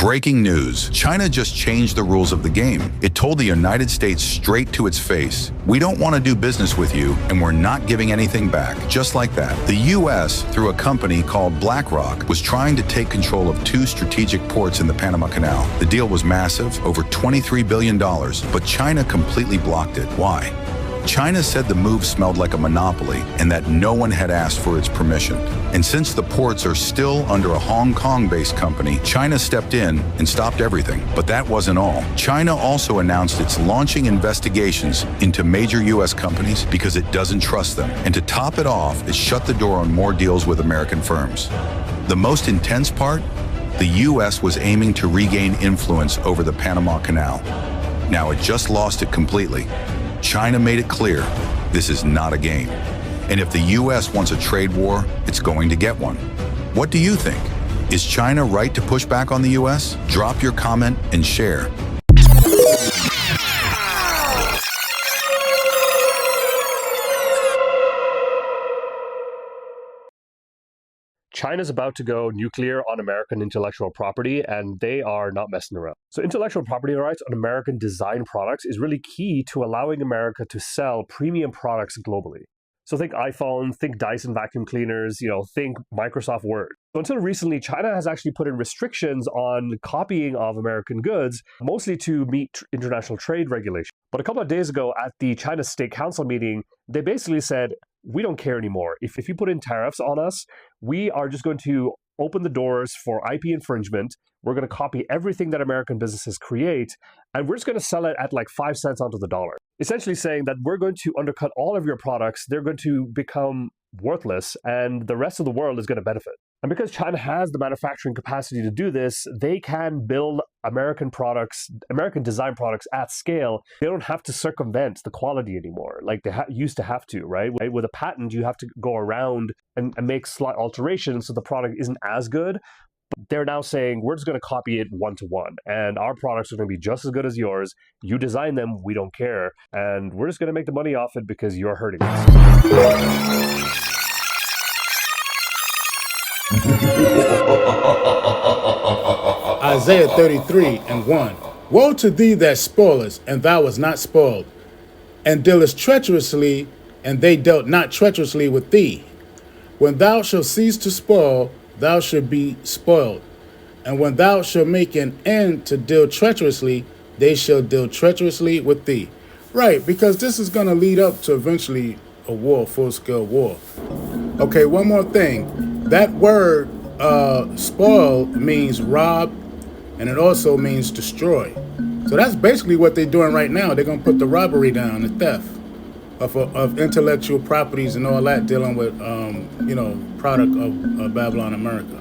Breaking news. China just changed the rules of the game. It told the United States straight to its face, we don't want to do business with you, and we're not giving anything back. Just like that. The U.S., through a company called BlackRock, was trying to take control of 2 strategic ports in the Panama Canal. The deal was massive, over $23 billion, but China completely blocked it. Why? China said the move smelled like a monopoly and that no one had asked for its permission. And since the ports are still under a Hong Kong-based company, China stepped in and stopped everything. But that wasn't all. China also announced it's launching investigations into major U.S. companies because it doesn't trust them. And to top it off, it shut the door on more deals with American firms. The most intense part? The U.S. was aiming to regain influence over the Panama Canal. Now it just lost it completely. China made it clear, this is not a game. And if the U.S. wants a trade war, it's going to get one. What do you think? Is China right to push back on the U.S.? Drop your comment and share. China's about to go nuclear on American intellectual property, and they are not messing around. So intellectual property rights on American design products is really key to allowing America to sell premium products globally. So think iPhone, think Dyson vacuum cleaners, think Microsoft Word. So until recently, China has actually put in restrictions on copying of American goods, mostly to meet international trade regulations. But a couple of days ago at the China State Council meeting, they basically said, we don't care anymore. If you put in tariffs on us, we are just going to open the doors for IP infringement. We're going to copy everything that American businesses create, and we're just going to sell it at like 5 cents onto the dollar. Essentially saying that we're going to undercut all of your products, they're going to become worthless, and the rest of the world is going to benefit. And because China has the manufacturing capacity to do this, they can build American products, American design products at scale. They don't have to circumvent the quality anymore like they used to have to, right? With a patent, you have to go around and make slight alterations so the product isn't as good. But they're now saying, we're just going to copy it one-to-one, and our products are going to be just as good as yours. You design them, we don't care, and we're just going to make the money off it because you're hurting us. Isaiah 33:1. Woe to thee that spoilest, and thou wast not spoiled, and dealest treacherously, and they dealt not treacherously with thee. When thou shalt cease to spoil, thou shalt be spoiled. And when thou shalt make an end to deal treacherously, they shall deal treacherously with thee. Right, because this is going to lead up to eventually a war, full-scale war. Okay, one more thing. That word, spoil, means rob, and it also means destroy. So that's basically what they're doing right now. They're going to put the robbery down, the theft of intellectual properties and all that, dealing with, product of Babylon America.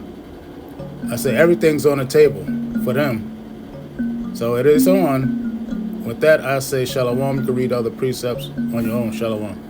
I say everything's on the table for them. So it is on. With that, I say shalom. You can read other precepts on your own. Shalom.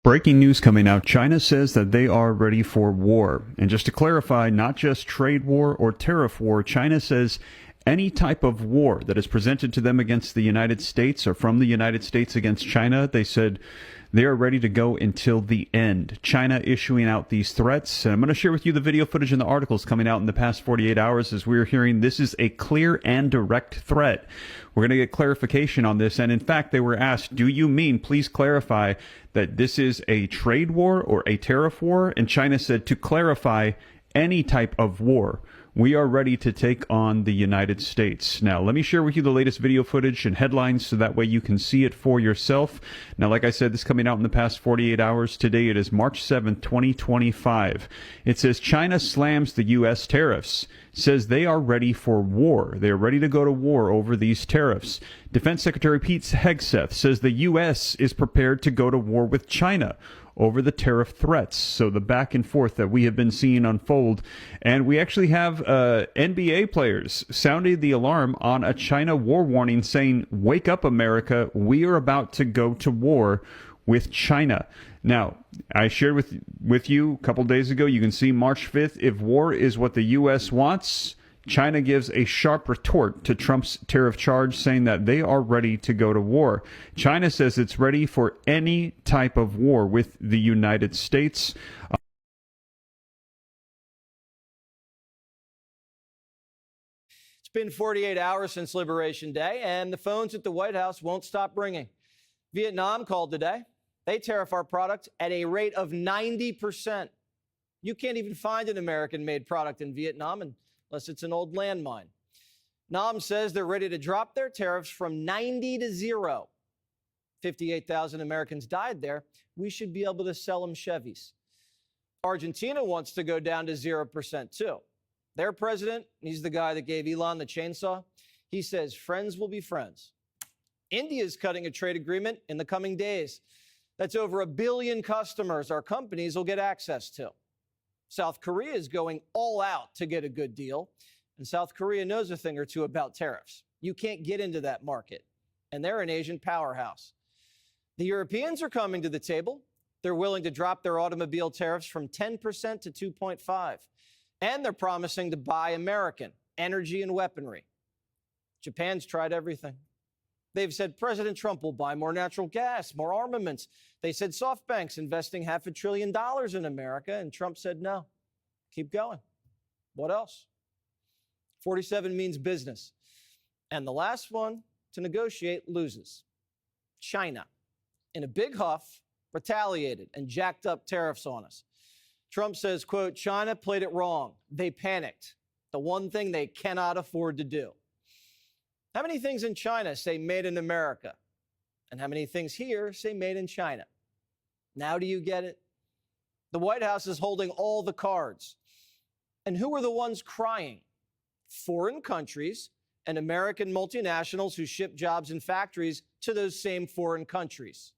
Breaking news coming out. China says that they are ready for war. And just to clarify, not just trade war or tariff war, China says any type of war that is presented to them against the United States or from the United States against China, they said they are ready to go until the end. China issuing out these threats. And I'm going to share with you the video footage and the articles coming out in the past 48 hours as we're hearing this is a clear and direct threat. We're going to get clarification on this. And in fact, they were asked, do you mean, please clarify, that this is a trade war or a tariff war? And China said, to clarify, any type of war. We are ready to take on the United States. Now, let me share with you the latest video footage and headlines so that way you can see it for yourself. Now, like I said, this is coming out in the past 48 hours. Today, it is March 7th, 2025. It says China slams the U.S. tariffs, says they are ready for war. They are ready to go to war over these tariffs. Defense Secretary Pete Hegseth says the U.S. is prepared to go to war with China over the tariff threats. So the back and forth that we have been seeing unfold. And we actually have NBA players sounding the alarm on a China war warning, saying, "Wake up, America. We are about to go to war with China." Now, I shared with you a couple days ago, you can see March 5th, if war is what the U.S. wants, China gives a sharp retort to Trump's tariff charge, saying that they are ready to go to war. China says it's ready for any type of war with the United States. It's been 48 hours since Liberation Day, and the phones at the White House won't stop ringing. Vietnam called today. They tariff our product at a rate of 90%. You can't even find an American-made product in Vietnam unless it's an old landmine. Nam says they're ready to drop their tariffs from 90 to 0. 58,000 Americans died there. We should be able to sell them Chevys. Argentina wants to go down to 0% too. Their president, he's the guy that gave Elon the chainsaw, he says friends will be friends. India is cutting a trade agreement in the coming days. That's over 1 billion customers our companies will get access to. South Korea is going all out to get a good deal, and South Korea knows a thing or two about tariffs. You can't get into that market, and they're an Asian powerhouse. The Europeans are coming to the table. They're willing to drop their automobile tariffs from 10% to 2.5%, and they're promising to buy American energy and weaponry. Japan's tried everything. They've said President Trump will buy more natural gas, more armaments. They said SoftBank's investing $500 billion in America, and Trump said no. Keep going. What else? 47 means business. And the last one to negotiate loses. China, in a big huff, retaliated and jacked up tariffs on us. Trump says, quote, China played it wrong. They panicked. The one thing they cannot afford to do. How many things in China say made in America? And how many things here say made in China? Now do you get it? The White House is holding all the cards. And who are the ones crying? Foreign countries and American multinationals who ship jobs and factories to those same foreign countries.